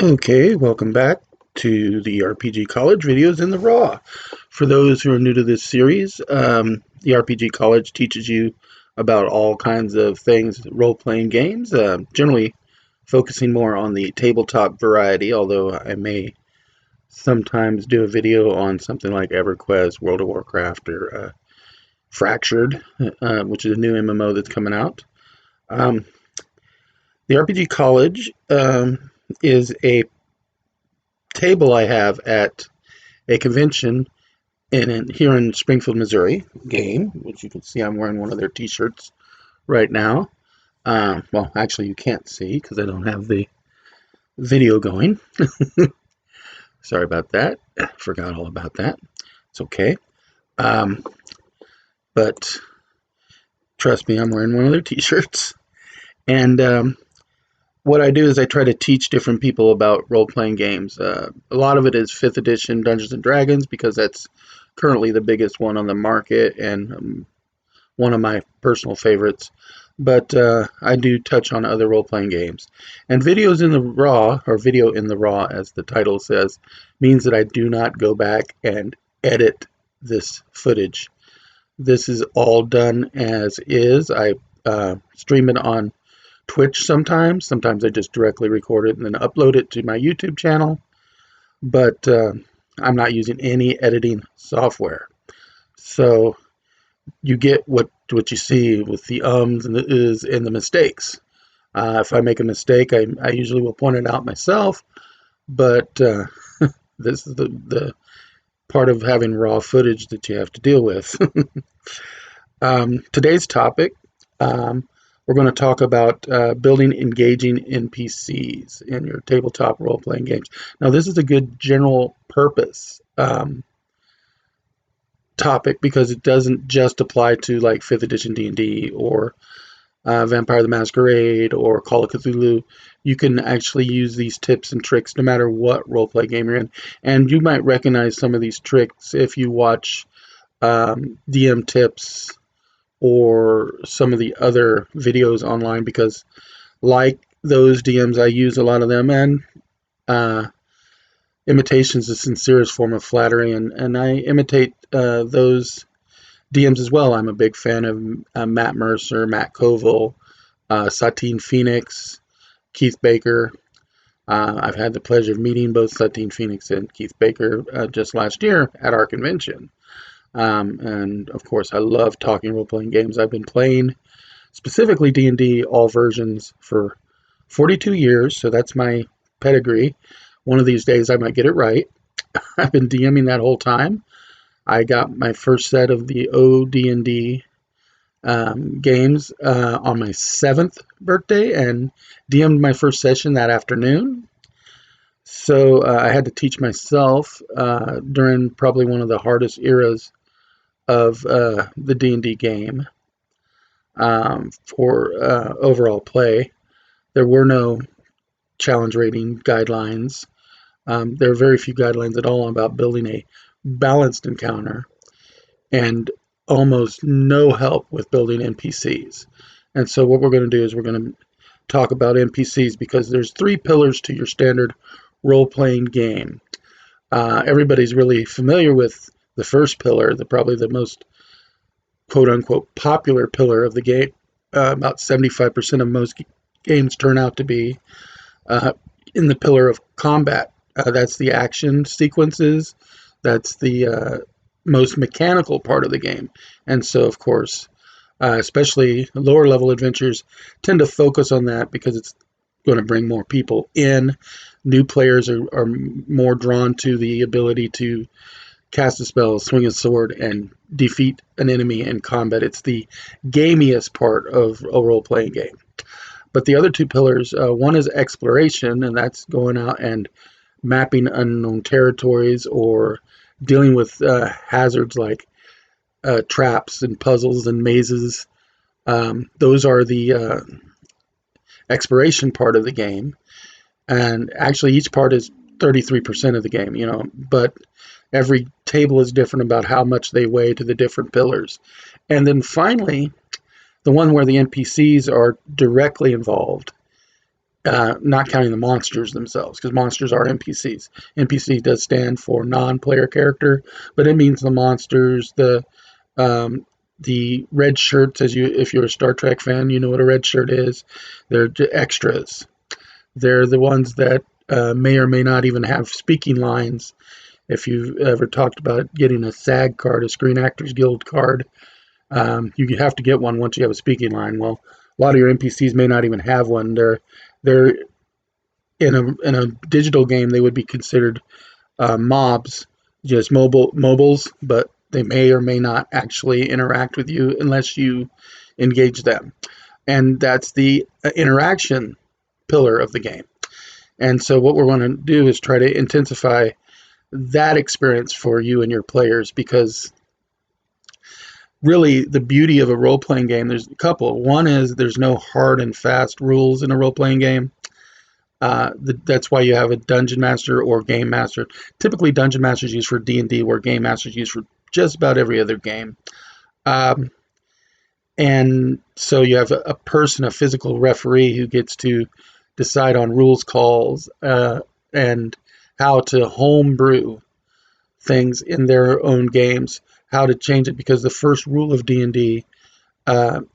Okay, welcome back to the RPG College videos in the Raw. For those who are new to this series, the RPG College teaches you about all kinds of things, role-playing games, generally focusing more on the tabletop variety, although I may sometimes do a video on something like EverQuest, World of Warcraft, or Fractured, which is a new MMO that's coming out. Um, the RPG College is a table I have at a convention here in Springfield, Missouri, game, which you can see I'm wearing one of their t-shirts right now. Well, actually, you can't see because I don't have the video going. Sorry about that. Forgot all about that. It's okay. Um, but trust me, I'm wearing one of their t-shirts. And what I do is I try to teach different people about role-playing games. A lot of it is 5th edition Dungeons and Dragons because that's currently the biggest one on the market and one of my personal favorites. But I do touch on other role-playing games. And videos in the raw, or video in the raw as the title says, means that I do not go back and edit this footage. This is all done as is. I stream it on Twitch sometimes. Sometimes I just directly record it and then upload it to my YouTube channel. But I'm not using any editing software. So you get what you see with the ums and the is and the mistakes. If I make a mistake, I usually will point it out myself. But this is the part of having raw footage that you have to deal with. Today's topic, we're going to talk about building engaging NPCs in your tabletop role-playing games. Now, this is a good general purpose topic because it doesn't just apply to like 5th edition D&D or Vampire the Masquerade or Call of Cthulhu. You can actually use these tips and tricks no matter what role-play game you're in. And you might recognize some of these tricks if you watch DM tips or some of the other videos online, because like those DMs, I use a lot of them, and imitation is the sincerest form of flattery, and I imitate those DMs as well. I'm a big fan of Matt Mercer, Matt Colville, Satine Phoenix, Keith Baker. I've had the pleasure of meeting both Satine Phoenix and Keith Baker just last year at our convention. And of course, I love talking role-playing games. I've been playing specifically D&D, all versions, for 42 years, so that's my pedigree. One of these days I might get it right. I've been DMing that whole time. I got my first set of the OD&D games on my 7th birthday and DM'd my first session that afternoon. So I had to teach myself during probably one of the hardest eras of the D&D game for overall play. There were no challenge rating guidelines. There are very few guidelines at all about building a balanced encounter, and almost no help with building NPCs. And so what we're going to do is we're going to talk about NPCs because there's 3 pillars to your standard role-playing game. Everybody's really familiar with the first pillar, probably the most quote-unquote popular pillar of the game. About 75% of most games turn out to be in the pillar of combat. That's the action sequences. That's the most mechanical part of the game. And so, of course, especially lower level adventures tend to focus on that because it's going to bring more people in. New players are more drawn to the ability to cast a spell, swing a sword, and defeat an enemy in combat. It's the gamiest part of a role-playing game. But the other 2 pillars, one is exploration, and that's going out and mapping unknown territories or dealing with hazards like traps and puzzles and mazes. Those are the exploration part of the game. And actually, each part is 33% of the game, but every table is different about how much they weigh to the different pillars. And then finally, the one where the NPCs are directly involved not counting the monsters themselves, because monsters are NPCs. NPC does stand for non-player character, but it means the monsters, um, the red shirts. As you, if you're a Star Trek fan, you know what a red shirt is. They're extras. They're the ones that may or may not even have speaking lines. If you've ever talked about getting a SAG card, a Screen Actors Guild card, you have to get one once you have a speaking line. Well, a lot of your NPCs may not even have one. They're in a digital game, they would be considered mobs, just mobiles, but they may or may not actually interact with you unless you engage them. And that's the interaction pillar of the game. And so what we're going to do is try to intensify that experience for you and your players, because really the beauty of a role-playing game, there's a couple. One is there's no hard and fast rules in a role-playing game. That's why you have a dungeon master or game master. Typically, dungeon master is used for D&D, where game master is used for just about every other game. Um, and so you have a person, a physical referee, who gets to decide on rules calls and how to homebrew things in their own games, how to change it, because the first rule of D&D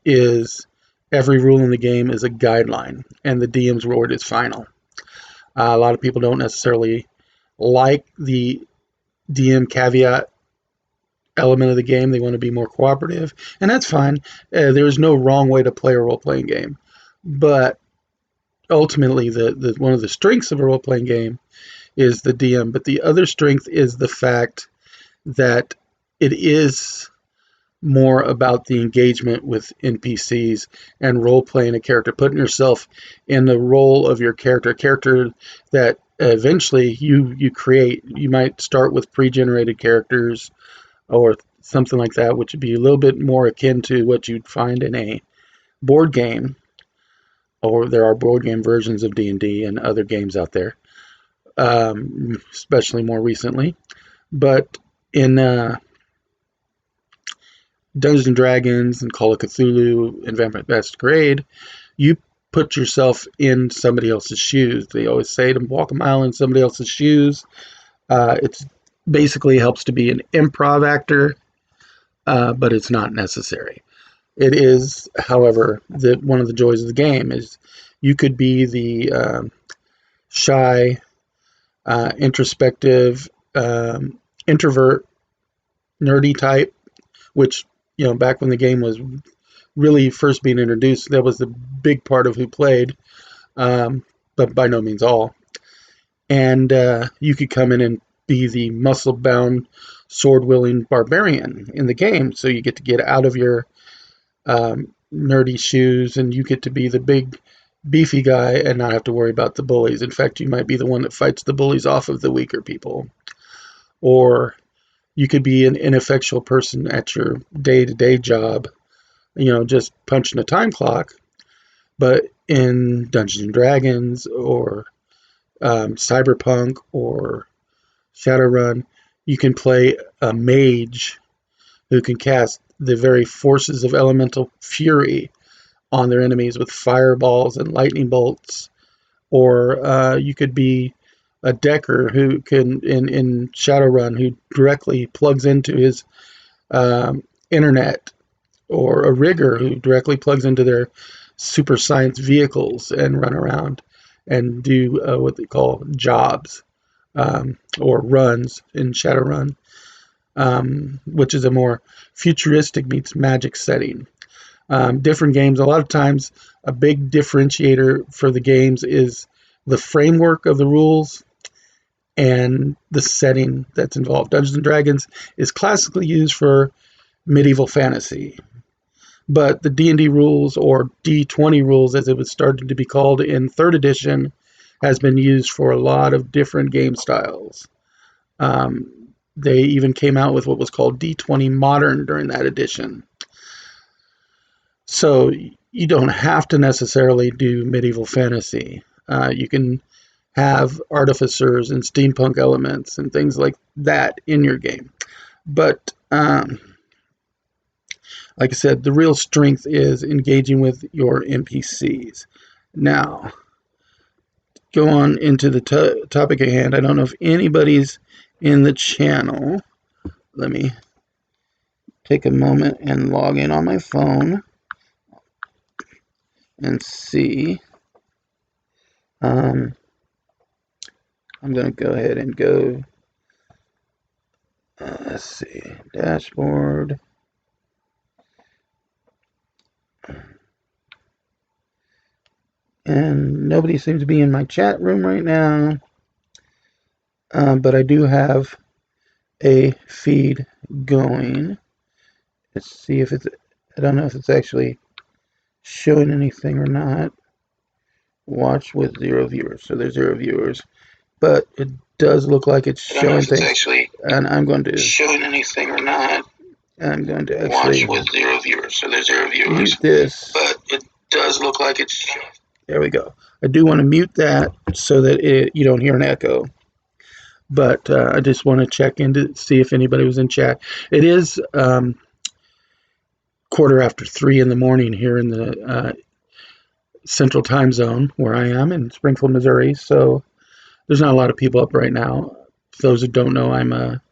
is every rule in the game is a guideline, and the DM's word is final. A lot of people don't necessarily like the DM caveat element of the game. They want to be more cooperative, and that's fine. There's no wrong way to play a role-playing game, but ultimately, the one of the strengths of a role-playing game is the DM. But the other strength is the fact that it is more about the engagement with NPCs and role-playing a character, putting yourself in the role of your character, a character that eventually you create. You might start with pre-generated characters or something like that, which would be a little bit more akin to what you'd find in a board game, or there are board game versions of D&D and other games out there, especially more recently. But in Dungeons and Dragons and Call of Cthulhu and Vampire Masquerade, you put yourself in somebody else's shoes. They always say to walk a mile in somebody else's shoes. It's basically helps to be an improv actor, but it's not necessary. It is, however, one of the joys of the game is you could be the shy, introspective, introvert, nerdy type, which, back when the game was really first being introduced, that was the big part of who played, but by no means all. And you could come in and be the muscle-bound, sword-wielding barbarian in the game, so you get to get out of your nerdy shoes, and you get to be the big, beefy guy and not have to worry about the bullies. In fact, you might be the one that fights the bullies off of the weaker people. Or you could be an ineffectual person at your day-to-day job, just punching a time clock. But in Dungeons and Dragons or Cyberpunk or Shadowrun, you can play a mage who can cast the very forces of elemental fury on their enemies with fireballs and lightning bolts. Or you could be a decker who can, in Shadowrun, who directly plugs into his internet, or a rigger who directly plugs into their super science vehicles and run around and do what they call jobs, or runs in Shadowrun, which is a more futuristic meets magic setting. Different games, a lot of times a big differentiator for the games is the framework of the rules and the setting that's involved. Dungeons and Dragons is classically used for medieval fantasy, but the D&D rules, or D20 rules as it was started to be called in 3rd edition, has been used for a lot of different game styles. They even came out with what was called D20 Modern during that edition. So you don't have to necessarily do medieval fantasy. You can have artificers and steampunk elements and things like that in your game. But like I said, the real strength is engaging with your NPCs. Now, go on into the topic at hand. I don't know if anybody's in the channel. Let me take a moment and log in on my phone and see. I'm going to go ahead and go, let's see, dashboard. And nobody seems to be in my chat room right now. But I do have a feed going. Let's see if it's, I don't know if it's actually showing anything or not. Watch with 0 viewers. So there's 0 viewers. But it does look like it's showing things. Actually, and I'm going to showing anything or not. I'm going to actually watch with 0 viewers. So there's 0 viewers. Mute this. But it does look like it's. There we go. I do want to mute that so that you don't hear an echo. But I just want to check in to see if anybody was in chat. It is 3:15 in the morning here in the Central Time Zone where I am in Springfield, Missouri. So there's not a lot of people up right now. For those who don't know, I'm a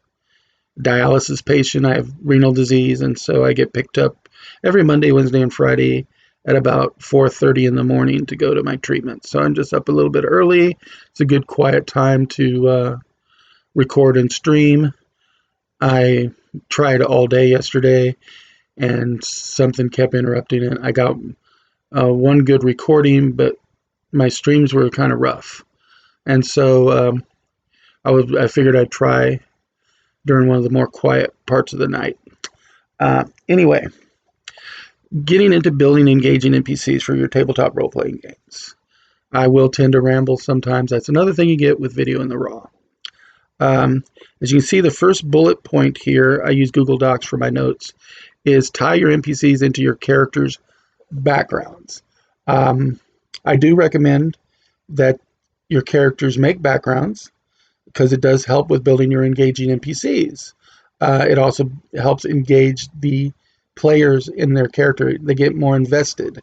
dialysis patient. I have renal disease, and so I get picked up every Monday, Wednesday, and Friday at about 4:30 in the morning to go to my treatment. So I'm just up a little bit early. It's a good quiet time to record and stream. I tried all day yesterday, and something kept interrupting it. I got one good recording, but my streams were kind of rough, and so I figured I'd try during one of the more quiet parts of the night. Anyway, getting into building engaging NPCs for your tabletop role-playing games. I will tend to ramble sometimes. That's another thing you get with video in the raw. As you can see, the first bullet point here, I use Google Docs for my notes, is tie your NPCs into your characters' backgrounds. I do recommend that your characters make backgrounds because it does help with building your engaging NPCs. It also helps engage the players in their character. They get more invested,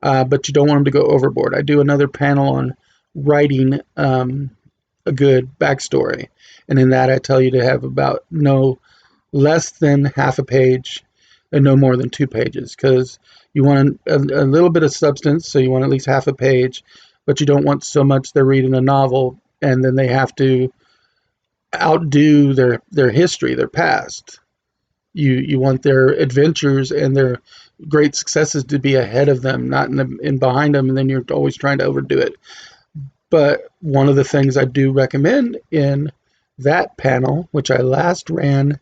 but you don't want them to go overboard. I do another panel on writing a good backstory, and in that I tell you to have about no less than half a page and no more than 2 pages, because you want a little bit of substance, so you want at least half a page, but you don't want so much they're reading a novel and then they have to outdo their history, their past. You want their adventures and their great successes to be ahead of them, not in behind them, and then you're always trying to overdo it. But one of the things I do recommend in that panel, which I last ran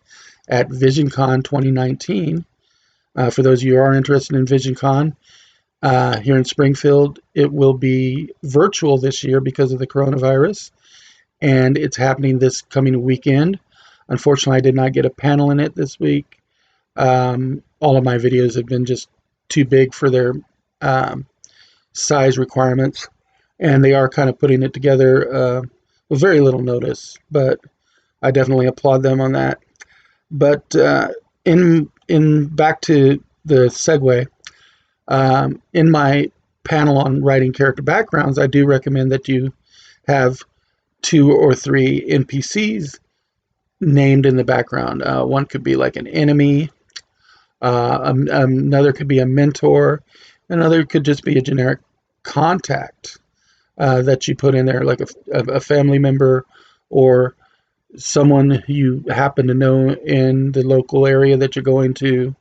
at VisionCon 2019, for those of you who are interested in VisionCon here in Springfield, it will be virtual this year because of the coronavirus, and it's happening this coming weekend. Unfortunately, I did not get a panel in it this week. All of my videos have been just too big for their size requirements, and they are kind of putting it together with very little notice, but I definitely applaud them on that. But in back to the segue, in my panel on writing character backgrounds, I do recommend that you have 2 or 3 NPCs named in the background. One could be like an enemy, another could be a mentor, another could just be a generic contact that you put in there, like a family member or someone you happen to know in the local area that you're going to.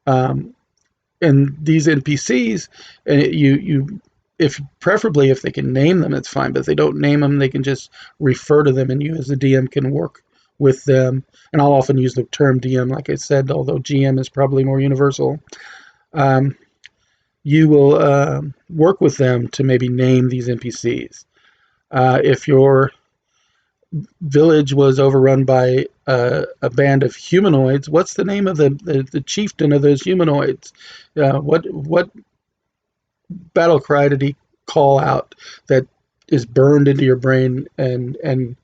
And these NPCs, if preferably if they can name them, it's fine. But if they don't name them, they can just refer to them, and you as the DM can work with them. And I'll often use the term DM, like I said, although GM is probably more universal. You will work with them to maybe name these NPCs. If your village was overrun by a band of humanoids, what's the name of the chieftain of those humanoids? What battle cry did he call out that is burned into your brain and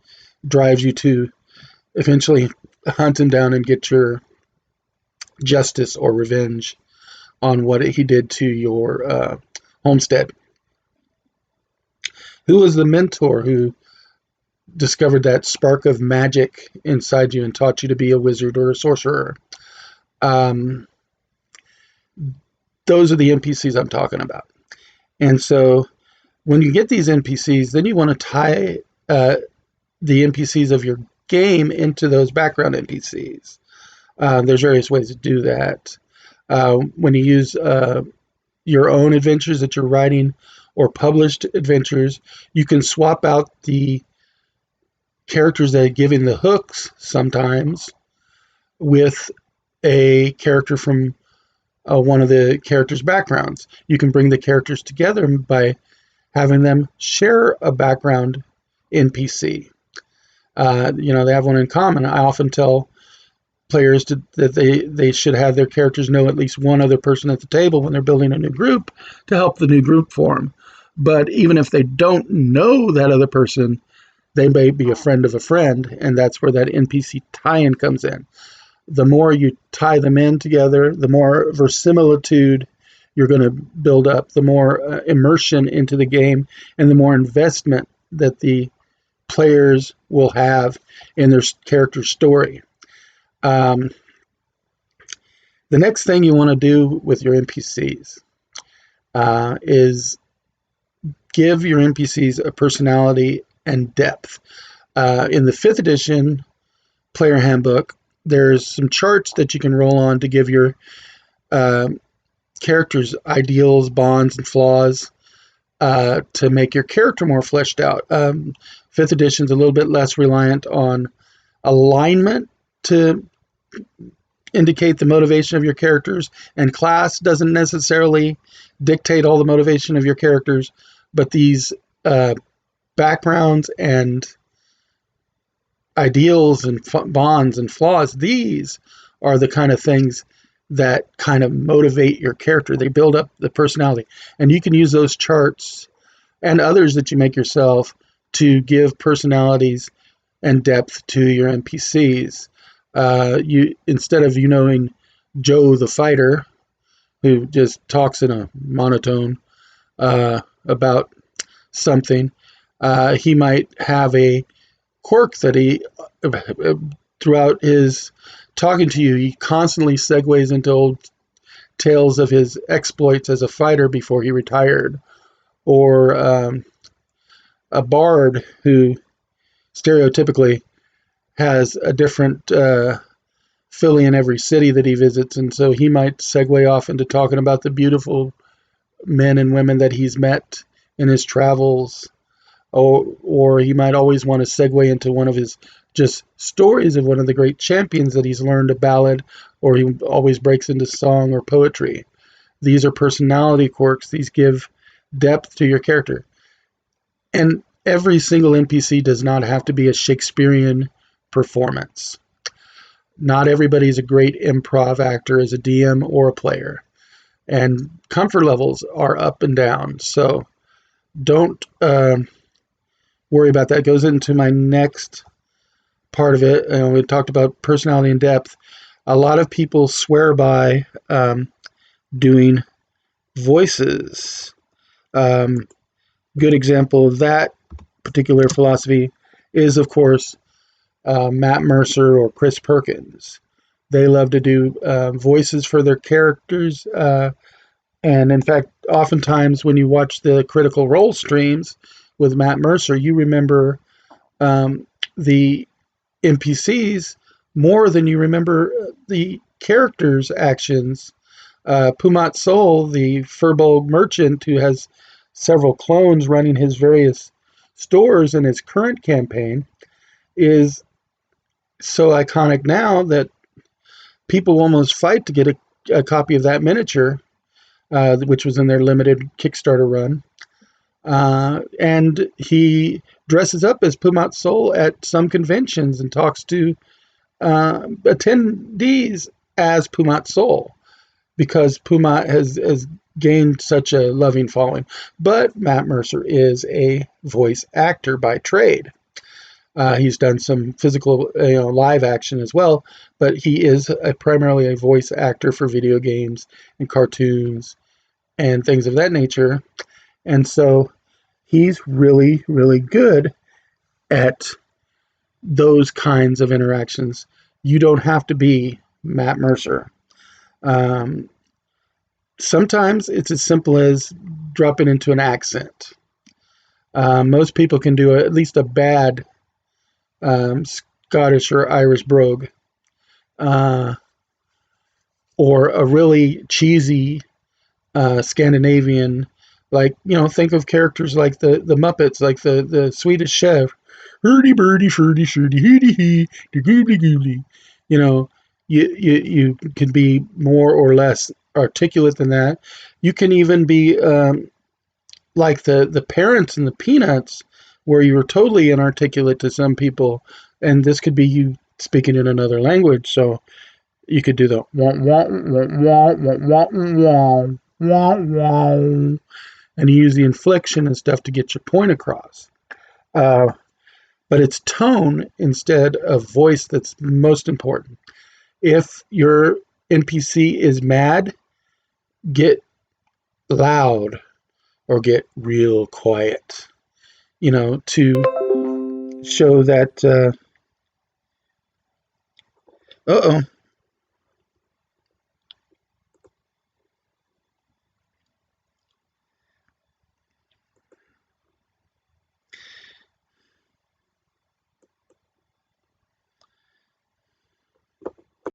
drives you to eventually hunt him down and get your justice or revenge on what he did to your homestead? Who was the mentor who discovered that spark of magic inside you and taught you to be a wizard or a sorcerer? Um, those are the NPCs I'm talking about. And so when you get these NPCs, then you want to tie the NPCs of your game into those background NPCs. There's various ways to do that. When you use your own adventures that you're writing or published adventures, you can swap out the characters that are giving the hooks sometimes with a character from one of the characters' backgrounds. You can bring the characters together by having them share a background NPC. They have one in common. I often tell players that they should have their characters know at least one other person at the table when they're building a new group to help the new group form. But even if they don't know that other person, they may be a friend of a friend, and that's where that NPC tie-in comes in. The more you tie them in together, the more verisimilitude you're going to build up, the more immersion into the game, and the more investment that the players will have in their character story. The next thing you want to do with your NPCs is give your NPCs a personality and depth. In the 5th edition player handbook, there's some charts that you can roll on to give your characters ideals, bonds, and flaws to make your character more fleshed out. 5th edition is a little bit less reliant on alignment to indicate the motivation of your characters, and class doesn't necessarily dictate all the motivation of your characters, but these backgrounds and ideals and bonds and flaws, these are the kind of things that kind of motivate your character. They build up the personality, and you can use those charts and others that you make yourself to give personalities and depth to your NPCs. Instead of knowing Joe the fighter, who just talks in a monotone about something, he might have a quirk that he, throughout his talking to you, he constantly segues into old tales of his exploits as a fighter before he retired, or a bard who stereotypically has a different filly in every city that he visits, and so he might segue off into talking about the beautiful men and women that he's met in his travels, or he might always want to segue into one of his just stories of one of the great champions that he's learned a ballad, or he always breaks into song or poetry. These are personality quirks. These give depth to your character. And every single NPC does not have to be a Shakespearean performance. Not everybody's a great improv actor as a DM or a player. And comfort levels are up and down. So don't worry about that. It goes into my next part of it. We talked about personality and depth. A lot of people swear by doing voices. Good example of that particular philosophy is, of course, Matt Mercer or Chris Perkins. They love to do voices for their characters. And in fact, oftentimes when you watch the Critical Role streams with Matt Mercer, you remember the NPCs more than you remember the characters' actions. Pumat Sol, the Furbolg merchant who has several clones running his various stores in his current campaign, is so iconic now that people almost fight to get a copy of that miniature, which was in their limited Kickstarter run. And he dresses up as Pumat Sol at some conventions and talks to attendees as Pumat Sol, because Pumat has gained such a loving following. But Matt Mercer is a voice actor by trade. He's done some physical, live action as well, but he is primarily a voice actor for video games and cartoons and things of that nature. And so He's really, really good at those kinds of interactions. You don't have to be Matt Mercer. Um, Sometimes it's as simple as dropping into an accent. Most people can do at least a bad Scottish or Irish brogue, uh, or a really cheesy Scandinavian, like, think of characters like the Muppets, like the Swedish Chef, hurdy birdie furdy shurdy heedy hee, de goobly goobly. You know, you can be more or less articulate than that. You can even be like the parents in the Peanuts, where you were totally inarticulate to some people, and this could be you speaking in another language. So you could do the wah wah wah wah wah wah wah wah, and you use the inflection and stuff to get your point across. Uh, but it's tone instead of voice that's most important. If your NPC is mad, get loud or get real quiet, to show that. Uh oh.